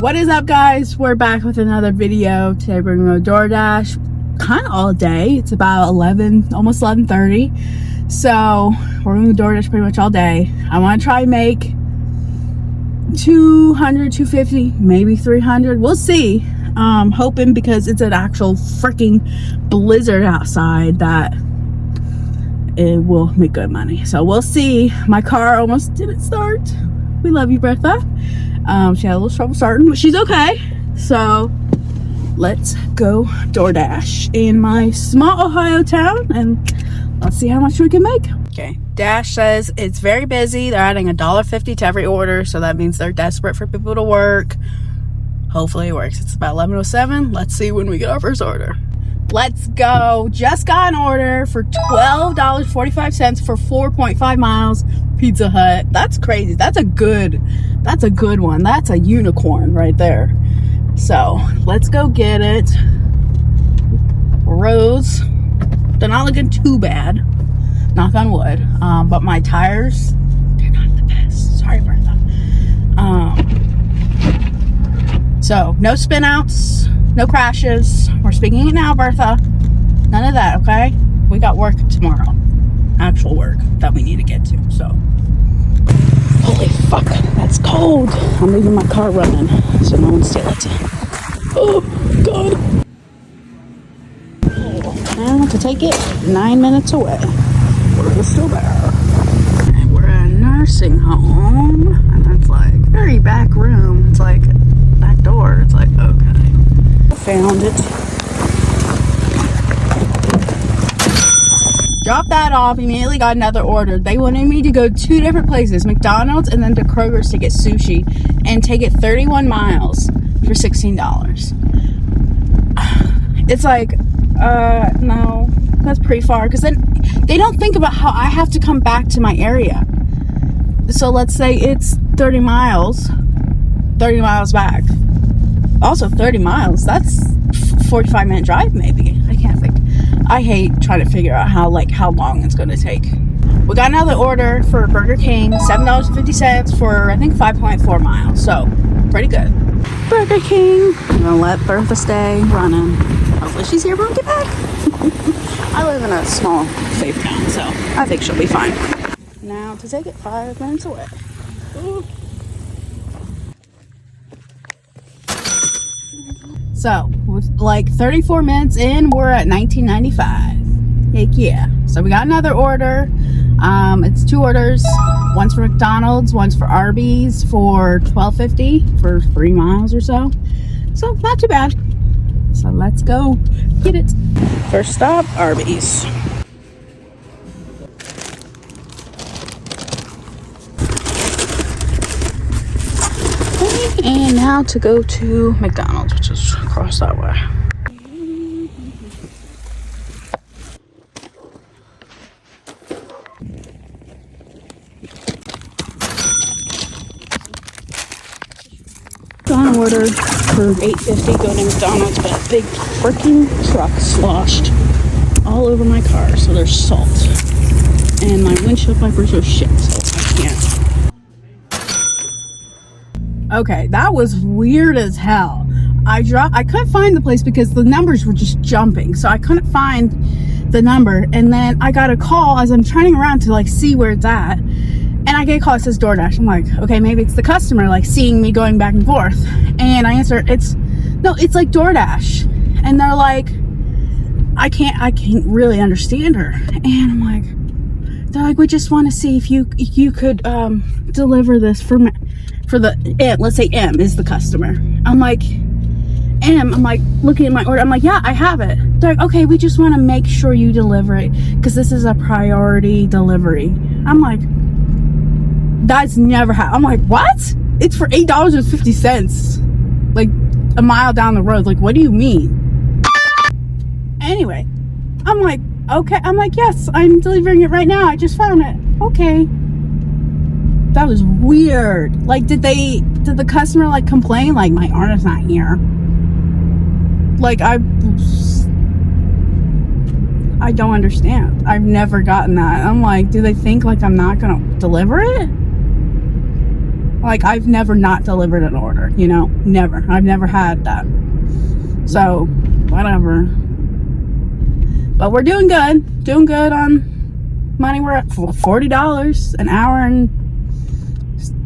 What is up, guys? We're back with another video. Today we're gonna go DoorDash kind of all day. It's about 11, almost 11:30. So we're gonna DoorDash pretty much all day. I want to try and make 200, 250, maybe 300. We'll see. Hoping, because it's an actual freaking blizzard outside, that it will make good money. So we'll see. My car almost didn't start. We love you, Bertha. She had a little trouble starting, but she's okay. So let's go DoorDash in my small Ohio town, and let's see how much we can make. Okay, Dash says it's very busy. They're adding $1.50 to every order, so that means they're desperate for people to work. Hopefully it works. It's about 11:07. Let's see when we get our first order. Let's go. Just got an order for $12.45 for 4.5 miles. Pizza Hut. That's crazy. That's a good one. That's a unicorn right there. So let's go get it. Roads, they're not looking too bad, knock on wood, but my tires, they're not the best. Sorry, Bertha. So no spin outs, no crashes. We're speaking it now, Bertha. None of that, okay? We got work tomorrow. Actual work that we need to get to. So holy fuck, that's cold. I'm leaving my car running so no one steal it. Oh god. And to take it 9 minutes away. We're still there. And we're at a nursing home, and that's like very back room. It's like back door. It's like, okay. Found it. Dropped that off, immediately got another order. They wanted me to go 2 different places, McDonald's and then to Kroger's, to get sushi, and take it 31 miles for $16. It's like, no, that's pretty far, because then they don't think about how I have to come back to my area. So let's say it's 30 miles back. Also 30 miles, that's 45-minute drive maybe. I can't think. I hate trying to figure out how long it's going to take. We got another order for Burger King, $7.50 for, I think, 5.4 miles. So, pretty good. Burger King. I'm going to let Bertha stay running. Hopefully she's here when we get back. I live in a small, safe town, so I think she'll be fine. Now to take it 5 minutes away. Ooh. So, with like 34 minutes in, we're at $19.95. Heck yeah. So we got another order. It's 2 orders. One's for McDonald's, one's for Arby's for $12.50 for 3 miles or so. So, not too bad. So let's go get it. First stop, Arby's. And now to go to McDonald's, which is across that way. Got an order for $8.50 going to McDonald's, but a big freaking truck sloshed all over my car, so there's salt. And my windshield wipers are shit, so I can't. Okay, that was weird as hell. I couldn't find the place because the numbers were just jumping, so I couldn't find the number. And then I got a call as I'm turning around to like see where it's at, and I get a call. It says DoorDash. I'm like, okay, maybe it's the customer like seeing me going back and forth. And I answer, it's like DoorDash, and they're like, I can't really understand her. And I'm like, they're like, we just want to see if you could deliver this for the M. Let's say M is the customer. I'm like, M. I'm like looking at my order. I'm like, yeah, I have it. They're like, okay, we just want to make sure you deliver it because this is a priority delivery. I'm like, that's never happened. I'm like, what? It's for $8.50, like a mile down the road. Like, what do you mean? Anyway, I'm like, okay. I'm like, yes, I'm delivering it right now. I just found it. Okay. That was weird. Like, did the customer like complain like my order's not here? Like, I don't understand. I've never gotten that. I'm like, do they think like I'm not gonna deliver it? Like, I've never not delivered an order, you know? Never. I've never had that. So, whatever. But we're doing good. Doing good on money. We're at $40 an hour and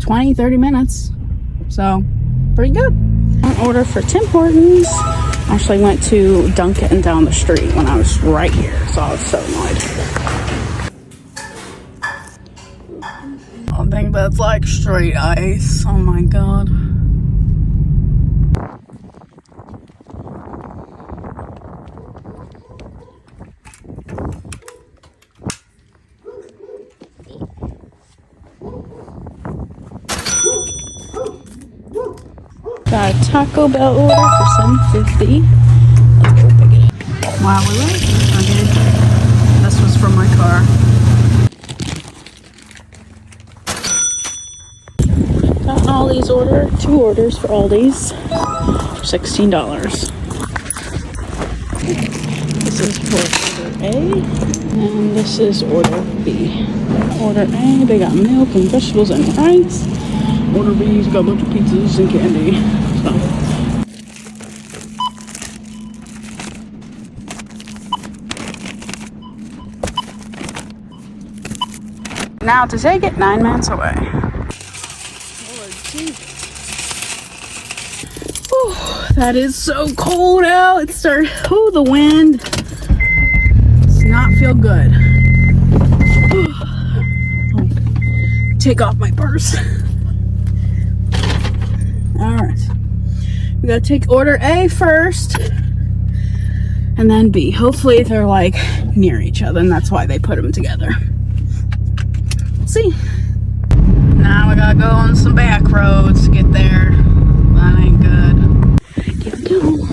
20, 30 minutes. So, pretty good. An order for Tim Hortons. Actually went to Dunkin' down the street when I was right here. So I was so annoyed. I think that's like straight ice. Oh my god. Got a Taco Bell order for $7.50. Let's go pick it up. Wow, we went. Okay. This was from my car. Got an Aldi's order. 2 orders for Aldi's for $16. This is for order A, and this is order B. Order A, they got milk and vegetables and rice. Order B's got a bunch of pizzas and candy. So. Now to take it 9 minutes away. Lord Jesus. Whew, that is so cold out. It started. Oh, the wind. Does not feel good. Take off my purse. Alright. We gotta take order A first. And then B. Hopefully they're like near each other, and that's why they put them together. Let's see. Now we gotta go on some back roads to get there. That ain't good. Here we go.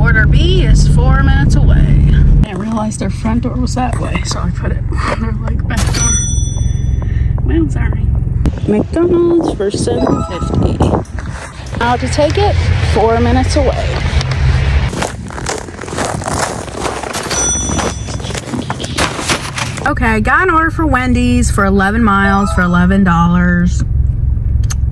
Order B is 4 minutes away. I didn't realize their front door was that way, so I put it on their like back door. Well, sorry. McDonald's for $7.50. Now to take it 4 minutes away. Okay, got an order for Wendy's for 11 miles for $11.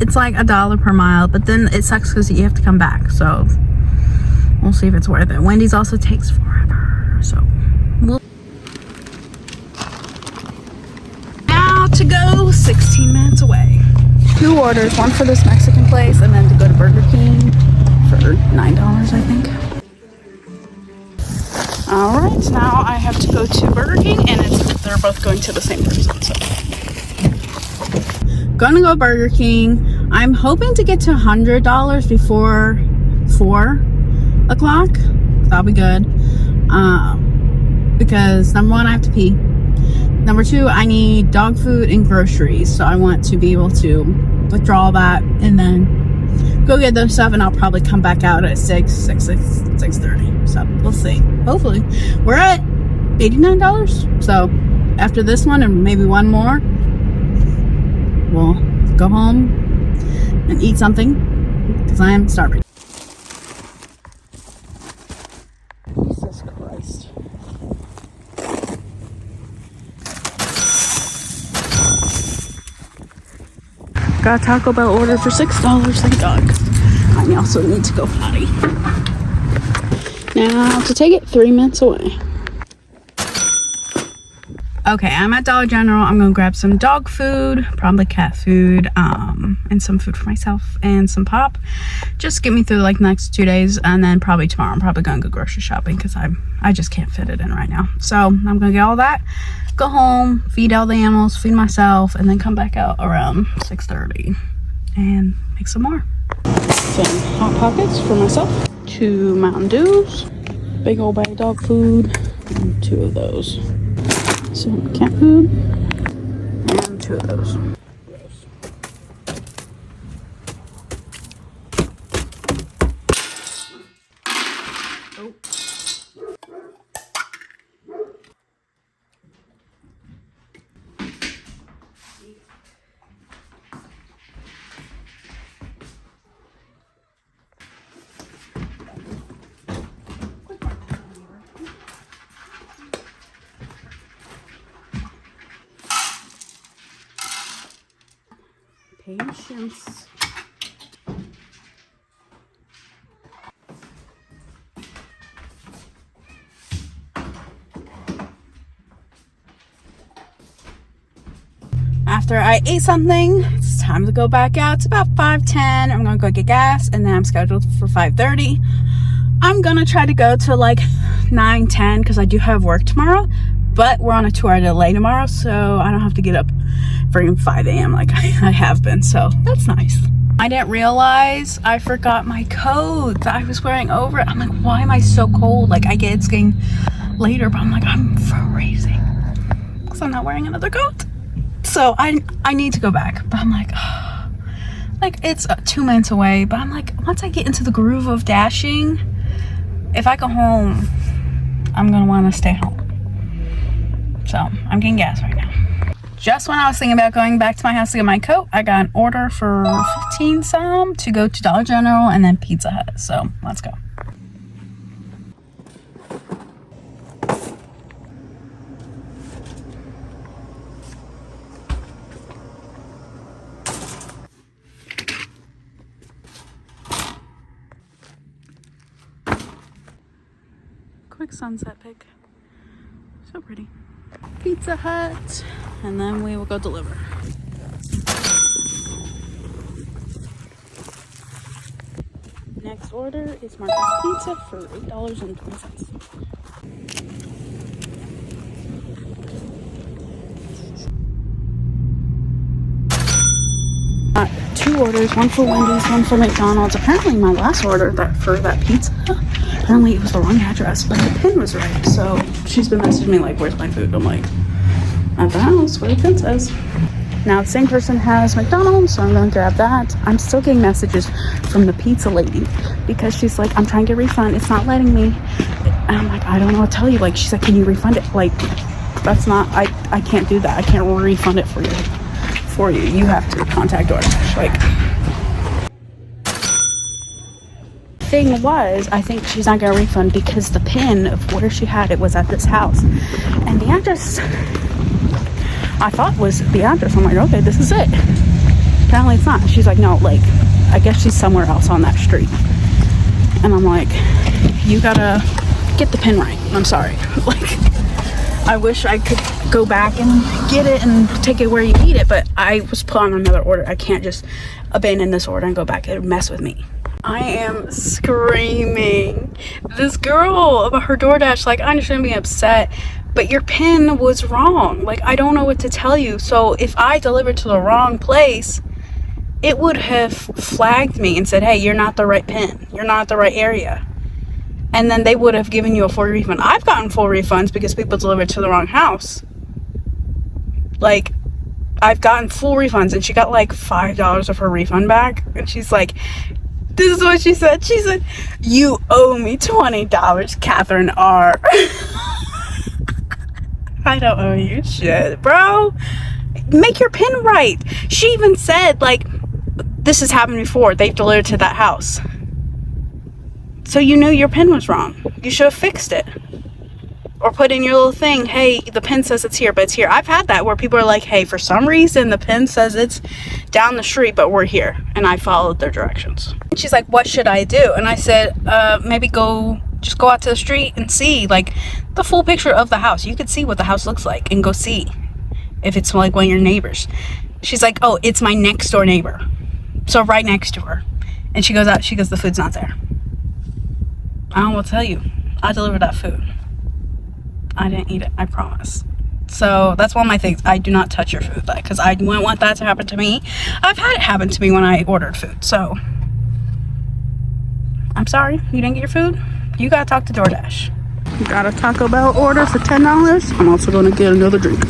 It's like $1 per mile, but then it sucks because you have to come back. So we'll see if it's worth it. Wendy's also takes forever, so we'll. Now to go 16 minutes away. 2 orders, one for this Mexican place and then to go to Burger King for $9, I think. Alright, now I have to go to Burger King and they're both going to the same person, so. Gonna go Burger King. I'm hoping to get to $100 before 4 o'clock. That'll be good. Because number 1, I have to pee. Number 2, I need dog food and groceries, so I want to be able to withdraw that and then go get those stuff, and I'll probably come back out at 6:30. So we'll see. Hopefully. We're at $89. So after this one and maybe one more, we'll go home and eat something because I am starving. Jesus Christ. Got a Taco Bell order for $6, thank God. I also need to go potty. Now to take it 3 minutes away. Okay, I'm at Dollar General. I'm gonna grab some dog food, probably cat food, and some food for myself and some pop. Just get me through like the next 2 days, and then probably tomorrow I'm probably gonna go grocery shopping because I just can't fit it in right now. So I'm gonna get all that, go home, feed all the animals, feed myself, and then come back out around 6:30 and make some more. Some Hot Pockets for myself, 2 Mountain Dews, big old bag of dog food, and 2 of those. Some cat food, and 2 of those. Oh. Patience. After I ate something, it's time to go back out. It's about 5:10. I'm gonna go get gas, and then I'm scheduled for 5:30. I'm gonna try to go to like 9:10 because I do have work tomorrow, but we're on a 2-hour delay tomorrow, so I don't have to get up for 5 a.m. like I have been, so that's nice. I didn't realize I forgot my coat that I was wearing over it. I'm like, why am I so cold? Like, I get it's getting later, but I'm like, I'm freezing because I'm not wearing another coat. So I need to go back, but I'm like, oh, like it's 2 minutes away, but I'm like, once I get into the groove of dashing, if I go home, I'm gonna want to stay home. So I'm getting gas right now. Just when I was thinking about going back to my house to get my coat, I got an order for 15 some to go to Dollar General and then Pizza Hut. So let's go. Quick sunset pic. So pretty. Pizza Hut, and then we will go deliver. Next order is Marcus Pizza for $8.20. Two orders, one for Wendy's, one for McDonald's. Apparently my last order for that pizza, apparently it was the wrong address, but the pin was right. So she's been messaging me like, where's my food? I'm like, at the house where the pin says. Now the same person has McDonald's, so I'm gonna grab that. I'm still getting messages from the pizza lady because she's like, I'm trying to get a refund, it's not letting me. And I'm like, I don't know what to tell you. Like, she's like, can you refund it? Like, that's not, I can't do that. I can't refund it for you. You have to contact DoorDash. Like, thing was, I think she's not gonna refund because the pin of where she had it was at this house, and the address I thought was the address. I'm like, okay, this is it. Apparently it's not. She's like, no, like, I guess she's somewhere else on that street. And I'm like, you gotta get the pin right. I'm sorry. Like, I wish I could go back and get it and take it where you need it, but I was put on another order. I can't just abandon this order and go back. It would mess with me. I am screaming. This girl about her DoorDash, like, I understand being upset, but your pin was wrong. Like, I don't know what to tell you. So if I delivered to the wrong place, it would have flagged me and said, hey, you're not the right pin. You're not at the right area. And then they would have given you a full refund. I've gotten full refunds because people delivered to the wrong house. Like, I've gotten full refunds, and she got like $5 of her refund back. And she's like, this is what she said. She said, you owe me $20, Catherine R. I don't owe you shit, bro. Make your pin right. She even said, like, this has happened before. They've delivered to that house. So you knew your pin was wrong. You should have fixed it. Or put in your little thing, hey, the pin says it's here, but it's here. I've had that where people are like, hey, for some reason the pin says it's down the street, but we're here. And I followed their directions. And she's like, what should I do? And I said, maybe just go out to the street and see, like, the full picture of the house. You could see what the house looks like and go see if it's like one of your neighbors. She's like, oh, it's my next door neighbor. So right next to her. And she goes out, she goes, the food's not there. I don't know what to tell you. I delivered that food. I didn't eat it, I promise. So that's one of my things. I do not touch your food, because I wouldn't want that to happen to me. I've had it happen to me when I ordered food. So I'm sorry you didn't get your food. You gotta talk to DoorDash. Got a Taco Bell order for $10. I'm also gonna get another drink.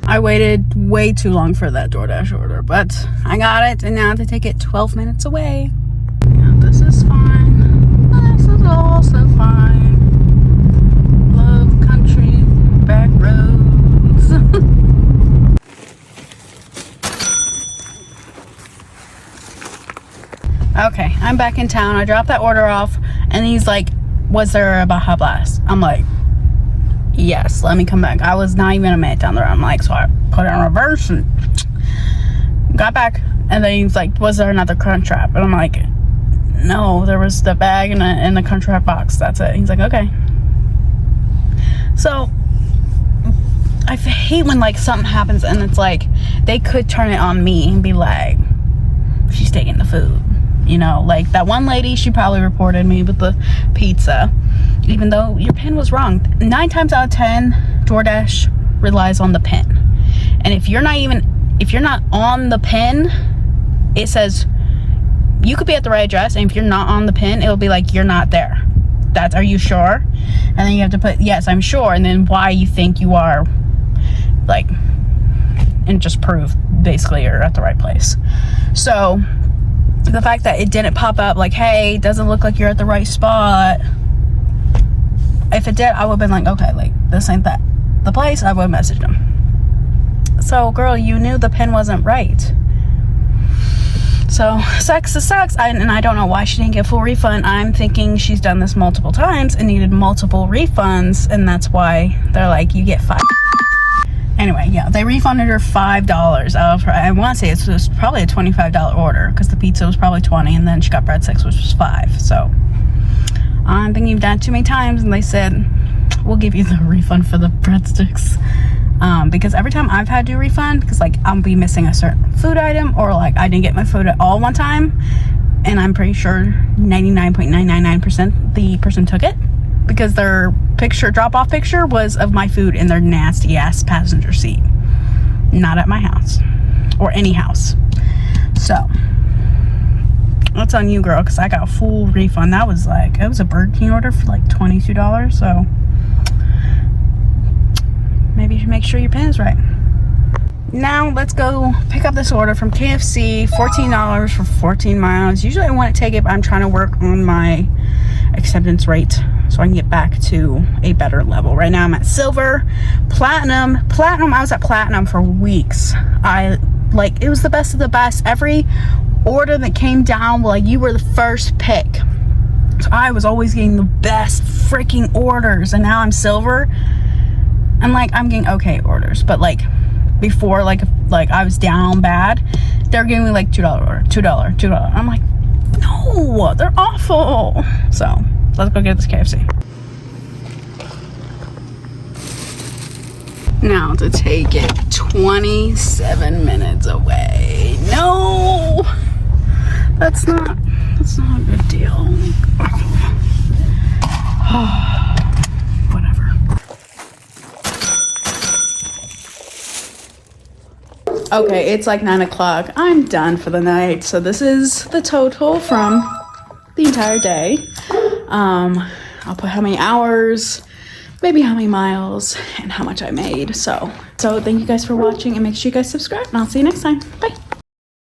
I waited way too long for that DoorDash order, but I got it, and now I have to take it 12 minutes away. Yeah, this is fine. This is also fine. Love country back roads. Okay, I'm back in town. I dropped that order off, and he's like, was there a Baja Blast? I'm like, yes, let me come back. I was not even a minute down the road. I'm like, so I put it in reverse and got back. And then he's like, was there another Crunchwrap? And I'm like, no, there was the bag and the Crunchwrap box. That's it. He's like, okay. So I hate when like something happens and it's like they could turn it on me and be like, she's taking the food, you know, like that one lady, she probably reported me with the pizza, even though your pin was wrong. 9 times out of 10, DoorDash relies on the pin, and if you're not on the pin, it says you could be at the right address, and if you're not on the pin, it'll be like, you're not there. Are you sure? And then you have to put, yes, I'm sure, and then why you think you are, like, and just prove basically you're at the right place. So the fact that it didn't pop up like, hey, doesn't look like you're at the right spot, if it did, I would have been like, okay, like, this ain't the place. I would have messaged them. So girl, you knew the pin wasn't right. So sucks. And I don't know why she didn't get a full refund. I'm thinking she's done this multiple times and needed multiple refunds, and that's why they're like, you get 5. Anyway, yeah, they refunded her $5 out of her. I want to say it was probably a $25 order, because the pizza was probably 20, and then she got breadsticks, which was 5. So I'm thinking you've done it too many times, and they said, we'll give you the refund for the breadsticks. Because every time I've had to do a refund, because like I'll be missing a certain food item, or like I didn't get my food at all one time, and I'm pretty sure 99.999% the person took it, because their drop-off picture was of my food in their nasty ass passenger seat, not at my house or any house. So that's on you, girl, because I got a full refund. That was like, it was a Burger King order for like $22. So maybe you should make sure your pin is right. Now let's go pick up this order from KFC. $14 for 14 miles. Usually I want to take it, but I'm trying to work on my acceptance rate so I can get back to a better level. Right now I'm at silver. Platinum, I was at platinum for weeks. It was the best of the best. Every order that came down, like, you were the first pick. So I was always getting the best freaking orders, and now I'm silver. And like, I'm getting okay orders, but like before, like I was down bad, they're giving me like $2 order, $2. I'm like, no, they're awful. So let's go get this KFC. Now to take it 27 minutes away. No, that's not a good deal. Whatever. Okay, it's like 9 o'clock. I'm done for the night. So this is the total from the entire day. I'll put how many hours, maybe how many miles, and how much I made. So thank you guys for watching, and make sure you guys subscribe, and I'll see you next time. Bye.